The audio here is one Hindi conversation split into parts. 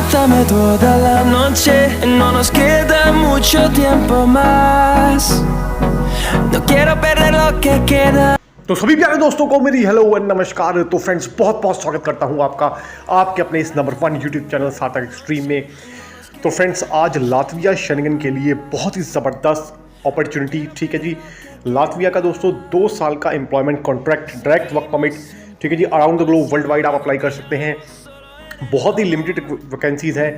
Dame toda la noche, no nos queda mucho tiempo más. No quiero perder lo que queda. तो सभी प्यारे दोस्तों को मेरी हेलो एंड नमस्कार। तो फ्रेंड्स, बहुत बहुत स्वागत करता हूं आपका आपके अपने इस नंबर 1 यूट्यूब चैनल सार्थक एक्सट्रीम में। तो फ्रेंड्स, आज लातविया शेंगेन के लिए बहुत ही ज़बरदस्त अपॉर्चुनिटी, ठीक है जी। लातविया का दोस्तों 2 साल का employment contract, direct work permit, ठीक है जी। Around the globe world wide आप अप्लाई कर सकते हैं। बहुत ही लिमिटेड वैकेंसीज़ हैं,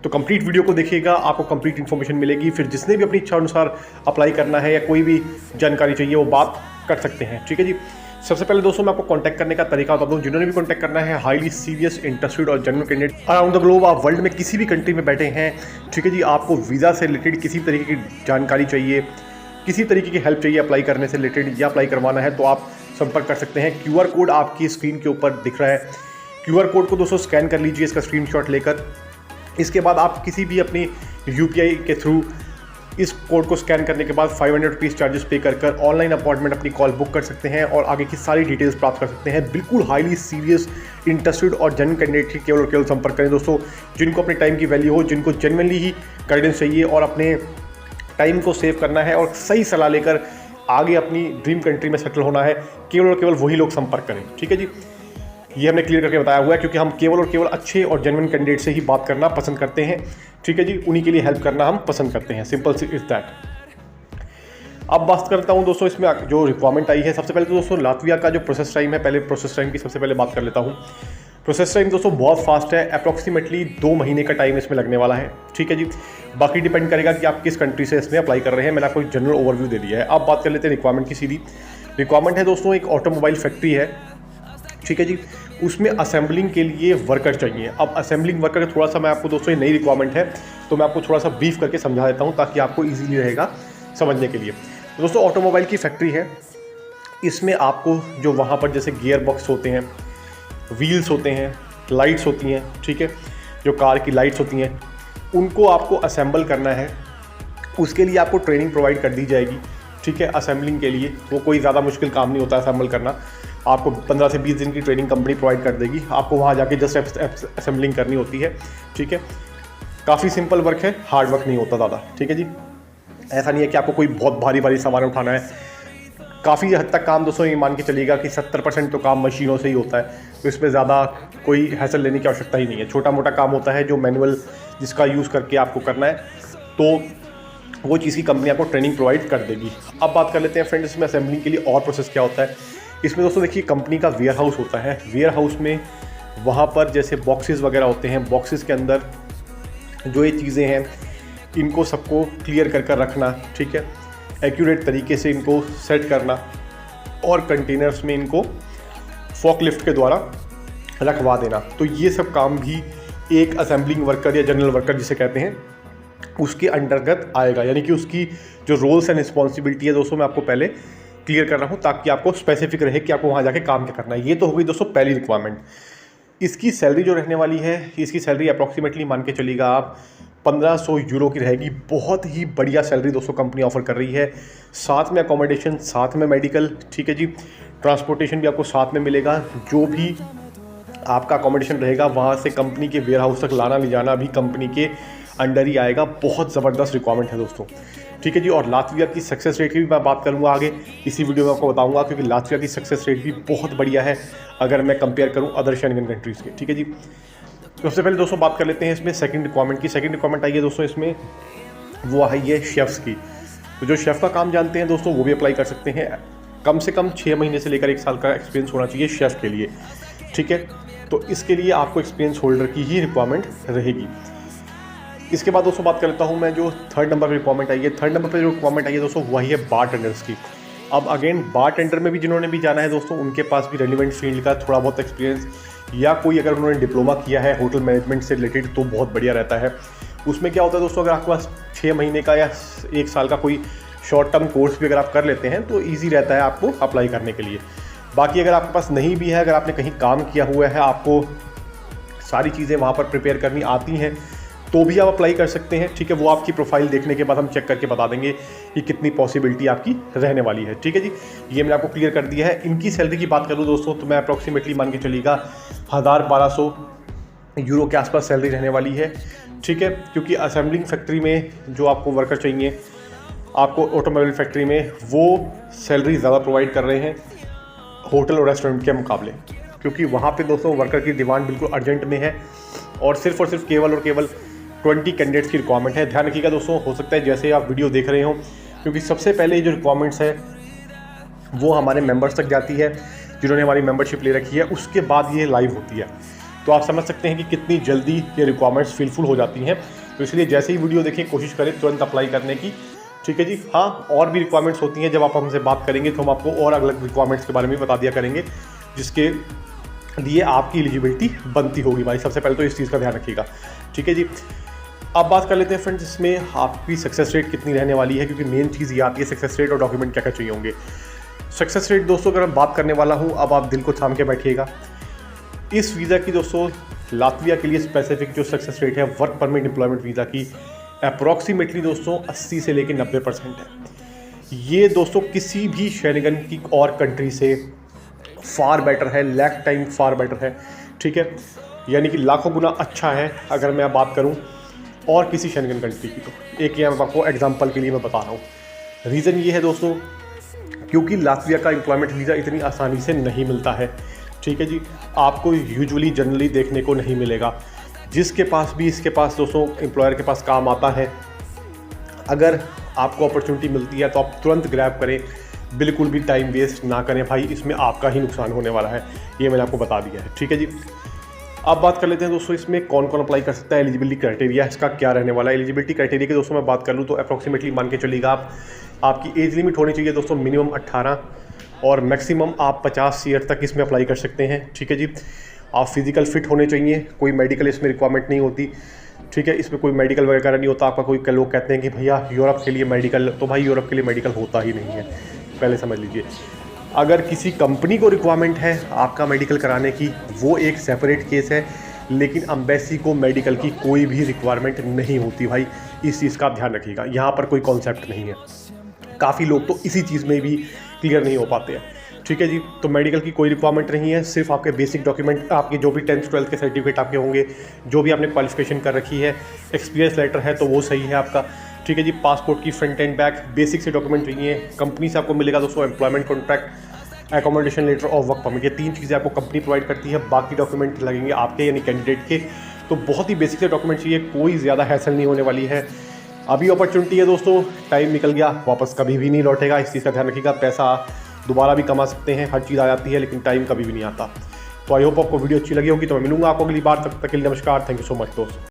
तो कंप्लीट वीडियो को देखिएगा, आपको कंप्लीट इन्फॉर्मेशन मिलेगी। फिर जिसने भी अपनी इच्छा अनुसार अप्लाई करना है या कोई भी जानकारी चाहिए वो बात कर सकते हैं, ठीक है जी। सबसे पहले दोस्तों मैं आपको कांटेक्ट करने का तरीका बता दूं। जिन्होंने भी कांटेक्ट करना है, हाईली सीरियस, इंटरेस्टेड और genuine candidate around the globe, आप वर्ल्ड में किसी भी कंट्री में बैठे हैं, ठीक है जी। आपको वीज़ा से रिलेटेड किसी तरीके की जानकारी चाहिए, किसी तरीके की हेल्प चाहिए अप्लाई करने से रिलेटेड या अप्लाई करवाना है, तो आप संपर्क कर सकते हैं। QR कोड आपकी स्क्रीन के ऊपर दिख रहा है। QR कोड को दोस्तों स्कैन कर लीजिए, इसका स्क्रीनशॉट लेकर। इसके बाद आप किसी भी अपनी UPI के थ्रू इस कोड को स्कैन करने के बाद 500 रुपीज़ चार्जेस पे कर ऑनलाइन अपॉइंटमेंट अपनी कॉल बुक कर सकते हैं और आगे की सारी डिटेल्स प्राप्त कर सकते हैं। बिल्कुल हाईली सीरियस, इंटरेस्टेड और जेन्युइन कैंडिडेट ही केवल और केवल संपर्क करें दोस्तों, जिनको अपने टाइम की वैल्यू हो, जिनको जेन्युइनली ही गाइडेंस चाहिए और अपने टाइम को सेव करना है और सही सलाह लेकर आगे अपनी ड्रीम कंट्री में सेटल होना है। केवल और केवल वही लोग संपर्क करें, ठीक है जी। ये हमने क्लियर करके बताया हुआ है, क्योंकि हम केवल और केवल अच्छे और जेन्युइन कैंडिडेट से ही बात करना पसंद करते हैं, ठीक है जी। उन्हीं के लिए हेल्प करना हम पसंद करते हैं, सिंपल इज दैट। अब बात करता हूं दोस्तों इसमें जो रिक्वायरमेंट आई है। सबसे पहले तो दोस्तों लातविया का जो प्रोसेस टाइम है, पहले प्रोसेस टाइम की सबसे पहले बात कर लेता हूं। प्रोसेस टाइम दोस्तों बहुत फास्ट है, अप्रॉक्सीमेटली 2 महीने का टाइम इसमें लगने वाला है, ठीक है जी। बाकी डिपेंड करेगा कि आप किस कंट्री से इसमें अप्लाई कर रहे हैं। मैंने आपको एक जनरल ओवरव्यू दे दिया है। अब बात कर लेते हैं रिक्वायरमेंट की। सीधी रिक्वायरमेंट है दोस्तों, एक ऑटोमोबाइल फैक्ट्री है, ठीक है जी। उसमें असेंबलिंग के लिए वर्कर चाहिए। अब असेंबलिंग वर्कर का थोड़ा सा मैं आपको दोस्तों, ये नई रिक्वायरमेंट है तो मैं आपको थोड़ा सा ब्रीफ करके समझा देता हूँ ताकि आपको इजीली रहेगा समझने के लिए। तो दोस्तों ऑटोमोबाइल की फैक्ट्री है। इसमें आपको जो वहाँ पर जैसे गियर बॉक्स होते हैं, व्हील्स होते हैं, लाइट्स होती हैं, ठीक है, जो कार की लाइट्स होती हैं, उनको आपको असेंबल करना है। उसके लिए आपको ट्रेनिंग प्रोवाइड कर दी जाएगी, ठीक है। असेंबलिंग के लिए वो कोई ज़्यादा मुश्किल काम नहीं होता असेंबल करना। आपको 15 से 20 दिन की ट्रेनिंग कंपनी प्रोवाइड कर देगी। आपको वहाँ जाके जस्ट असेंबलिंग करनी होती है, ठीक है। काफ़ी सिंपल वर्क है, हार्ड वर्क नहीं होता ज़्यादा, ठीक है जी। ऐसा नहीं है कि आपको कोई बहुत भारी भारी सामान उठाना है। काफ़ी हद तक काम दोस्तों ये मान के चलिएगा कि 70% तो काम मशीनों से ही होता है, तो इसमें ज़्यादा कोई हैसल लेने की आवश्यकता ही नहीं है। छोटा मोटा काम होता है जो मैनुअल जिसका यूज़ करके आपको करना है, तो वो चीज़ की कंपनी आपको ट्रेनिंग प्रोवाइड कर देगी। अब बात कर लेते हैं फ्रेंड्स इसमें असेंबलिंग के लिए और प्रोसेस क्या होता है। इसमें दोस्तों देखिए, कंपनी का वेयर हाउस होता है। वेयर हाउस में वहाँ पर जैसे बॉक्सेस वगैरह होते हैं, बॉक्सेस के अंदर जो ये चीज़ें हैं इनको सबको क्लियर कर कर रखना, ठीक है। एक्यूरेट तरीके से इनको सेट करना और कंटेनर्स में इनको फॉकलिफ्ट के द्वारा रखवा देना। तो ये सब काम भी एक असेंबलिंग वर्कर या जनरल वर्कर जिसे कहते हैं उसके अंतर्गत आएगा। यानी कि उसकी जो रोल्स एंड रिस्पॉन्सिबिलिटी है दोस्तों, मैं आपको पहले क्लियर कर रहा हूँ ताकि आपको स्पेसिफिक रहे कि आपको वहाँ जाके काम क्या करना है। ये तो हो गई दोस्तों पहली रिक्वायरमेंट। इसकी सैलरी जो रहने वाली है, इसकी सैलरी अप्रॉक्सीमेटली मान के चलिएगा आप 1500 यूरो की रहेगी। बहुत ही बढ़िया सैलरी दोस्तों कंपनी ऑफर कर रही है। साथ में अकोमोडेशन, साथ में मेडिकल, ठीक है जी। ट्रांसपोर्टेशन भी आपको साथ में मिलेगा। जो भी आपका अकोमोडेशन रहेगा वहाँ से कंपनी के वेयर हाउस तक लाना ले जाना भी कंपनी के अंडर ही आएगा। बहुत ज़बरदस्त रिक्वायरमेंट है दोस्तों, ठीक है जी। और लातविया की सक्सेस रेट की भी मैं बात करूंगा आगे इसी वीडियो में आपको बताऊंगा, क्योंकि लातविया की सक्सेस रेट भी बहुत बढ़िया है अगर मैं कंपेयर करूं अदर शेंगेन कंट्रीज़ के, ठीक है जी। सबसे पहले दोस्तों बात कर लेते हैं इसमें सेकंड रिक्वायरमेंट की। सेकंड रिक्वायरमेंट आई है दोस्तों इसमें, वो आई है शेफ़्स की। तो जो शेफ़ का काम जानते हैं दोस्तों वो भी अप्लाई कर सकते हैं। कम से कम 6 महीने से लेकर 1 साल का एक्सपीरियंस होना चाहिए शेफ़ के लिए, ठीक है। तो इसके लिए आपको एक्सपीरियंस होल्डर की ही रिक्वायरमेंट रहेगी। इसके बाद दोस्तों बात कर लेता हूँ मैं जो 3rd नंबर पर रिक्वायरमेंट आई है। 3rd नंबर पर जो रिक्वायरमेंट आई है दोस्तों वही है बारटेंडर्स की। अब अगेन बारटेंडर में भी जिन्होंने भी जाना है दोस्तों, उनके पास भी रेलिवेंट फील्ड का थोड़ा बहुत एक्सपीरियंस या कोई अगर उन्होंने डिप्लोमा किया है होटल मैनेजमेंट से रिलेटेड तो बहुत बढ़िया रहता है। उसमें क्या होता है दोस्तों, अगर आपके पास 6 महीने का या 1 साल का कोई शॉर्ट टर्म कोर्स भी अगर आप कर लेते हैं तो ईजी रहता है आपको अप्लाई करने के लिए। बाकी अगर आपके पास नहीं भी है, अगर आपने कहीं काम किया हुआ है, आपको सारी चीज़ें वहाँ पर प्रिपेयर करनी आती हैं, तो भी आप अप्लाई कर सकते हैं, ठीक है। वो आपकी प्रोफाइल देखने के बाद हम चेक करके बता देंगे कि कितनी पॉसिबिलिटी आपकी रहने वाली है, ठीक है जी। ये मैंने आपको क्लियर कर दिया है। इनकी सैलरी की बात करूँ दोस्तों तो मैं अप्रॉक्सीमेटली मान के चलिएगा 1000-1200 यूरो के आसपास सैलरी रहने वाली है, ठीक है। क्योंकि असेंबलिंग फैक्ट्री में जो आपको वर्कर चाहिए, आपको ऑटोमोबाइल फैक्ट्री में वो सैलरी ज़्यादा प्रोवाइड कर रहे हैं होटल और रेस्टोरेंट के मुकाबले, क्योंकि वहाँ पे दोस्तों वर्कर की डिमांड बिल्कुल अर्जेंट में है और सिर्फ केवल 20 कैंडिडेट्स की रिक्वायरमेंट है। ध्यान रखिएगा दोस्तों, हो सकता है जैसे आप वीडियो देख रहे हो, क्योंकि सबसे पहले जो रिक्वायरमेंट्स है वो हमारे मेंबर्स तक जाती है जिन्होंने हमारी मेंबरशिप ले रखी है, उसके बाद ये लाइव होती है। तो आप समझ सकते हैं कि कितनी जल्दी ये रिक्वायरमेंट्स फिलफुल हो जाती हैं। तो इसलिए जैसे ही वीडियो देखें कोशिश करें तुरंत अप्लाई करने की, ठीक है जी। हाँ, और भी रिक्वायरमेंट्स होती हैं, जब आप हमसे बात करेंगे तो हम आपको और अलग रिक्वायरमेंट्स के बारे में बता दिया करेंगे जिसके लिए आपकी एलिजिबिलिटी बनती होगी भाई। सबसे पहले तो इस चीज़ का ध्यान रखिएगा, ठीक है जी। अब बात कर लेते हैं फ्रेंड्स, इसमें आपकी सक्सेस रेट कितनी रहने वाली है, क्योंकि मेन चीज़ ये आती है सक्सेस रेट और डॉक्यूमेंट क्या क्या चाहिए होंगे। सक्सेस रेट दोस्तों अगर मैं बात करने वाला हूँ, अब आप दिल को थाम के बैठिएगा। इस वीज़ा की दोस्तों लातविया के लिए स्पेसिफिक जो सक्सेस रेट है वर्क परमिट एम्प्लॉयमेंट वीज़ा की अप्रॉक्सीमेटली दोस्तों 80 से लेकर 90% है। ये दोस्तों किसी भी शेंगन की और कंट्री से फार बेटर है, लैक टाइम फार बेटर है, ठीक है। यानी कि लाखों गुना अच्छा है अगर मैं बात करूं और किसी शेंगन कंट्री की। तो एक यहाँ आपको एग्जांपल के लिए मैं बता रहा हूँ। रीज़न ये है दोस्तों, क्योंकि लातविया का एम्प्लॉयमेंट वीज़ा इतनी आसानी से नहीं मिलता है, ठीक है जी। आपको यूजुअली जनरली देखने को नहीं मिलेगा। जिसके पास भी इसके पास दोस्तों एम्प्लॉयर के पास काम आता है, अगर आपको अपॉर्चुनिटी मिलती है तो आप तुरंत ग्रैब करें, बिल्कुल भी टाइम वेस्ट ना करें भाई, इसमें आपका ही नुकसान होने वाला है, ये मैंने आपको बता दिया है, ठीक है जी। अब बात कर लेते हैं दोस्तों इसमें कौन कौन अप्लाई कर सकता है, एलिजिबिलिटी क्राइटेरिया इसका क्या रहने वाला है। एलिजिबिलिटी क्राइटेरिया की दोस्तों मैं बात कर लूँ तो अप्रॉक्सीमेटली मान के चलिएगा आपकी एज लिमिट होनी चाहिए दोस्तों मिनिमम 18 और मैक्सिमम आप 50 ईयर तक इसमें अप्लाई कर सकते हैं, ठीक है जी। आप फिजिकल फिट होने चाहिए, कोई मेडिकल इसमें रिक्वायरमेंट नहीं होती, ठीक है। इसमें कोई मेडिकल वगैरह नहीं होता आपका। कोई लोग कहते हैं कि भैया यूरोप के लिए मेडिकल, तो भाई यूरोप के लिए मेडिकल होता ही नहीं है, पहले समझ लीजिए। अगर किसी कंपनी को रिक्वायरमेंट है आपका मेडिकल कराने की, वो एक सेपरेट केस है, लेकिन एम्बेसी को मेडिकल की कोई भी रिक्वायरमेंट नहीं होती भाई। इस चीज़ का आप ध्यान रखिएगा, यहाँ पर कोई कॉन्सेप्ट नहीं है। काफ़ी लोग तो इसी चीज़ में भी क्लियर नहीं हो पाते हैं, ठीक है जी। तो मेडिकल की कोई रिक्वायरमेंट नहीं है, सिर्फ आपके बेसिक डॉक्यूमेंट, आपके जो भी 10th 12th के सर्टिफिकेट आपके होंगे, जो भी आपने क्वालिफिकेशन कर रखी है, एक्सपीरियंस लेटर है तो वो सही है आपका, ठीक है जी। पासपोर्ट की फ्रंट एंड बैक बेसिक से डॉक्यूमेंट चाहिए। कंपनी से आपको मिलेगा दोस्तों एम्प्लॉयमेंट कॉन्ट्रैक्ट, एकोमोडेशन लेटर और वर्क परमिट, ये 3 चीज़ें आपको कंपनी प्रोवाइड करती है। बाकी डॉक्यूमेंट लगेंगे आपके यानी कैंडिडेट के। तो बहुत ही बेसिक से डॉक्यूमेंट चाहिए, कोई ज़्यादा हैसल नहीं होने वाली है। अभी अपॉर्चुनिटी है दोस्तों, टाइम निकल गया, वापस कभी भी नहीं लौटेगा, इस चीज़ का ध्यान रखिएगा। पैसा दोबारा भी कमा सकते हैं, हर चीज़ आ जाती है, लेकिन टाइम कभी भी नहीं आता। तो आई होप आपको वीडियो अच्छी लगी होगी। तो मैं मिलूंगा आपको अगली बार, तब तक के लिए नमस्कार, थैंक यू सो मच दोस्तों।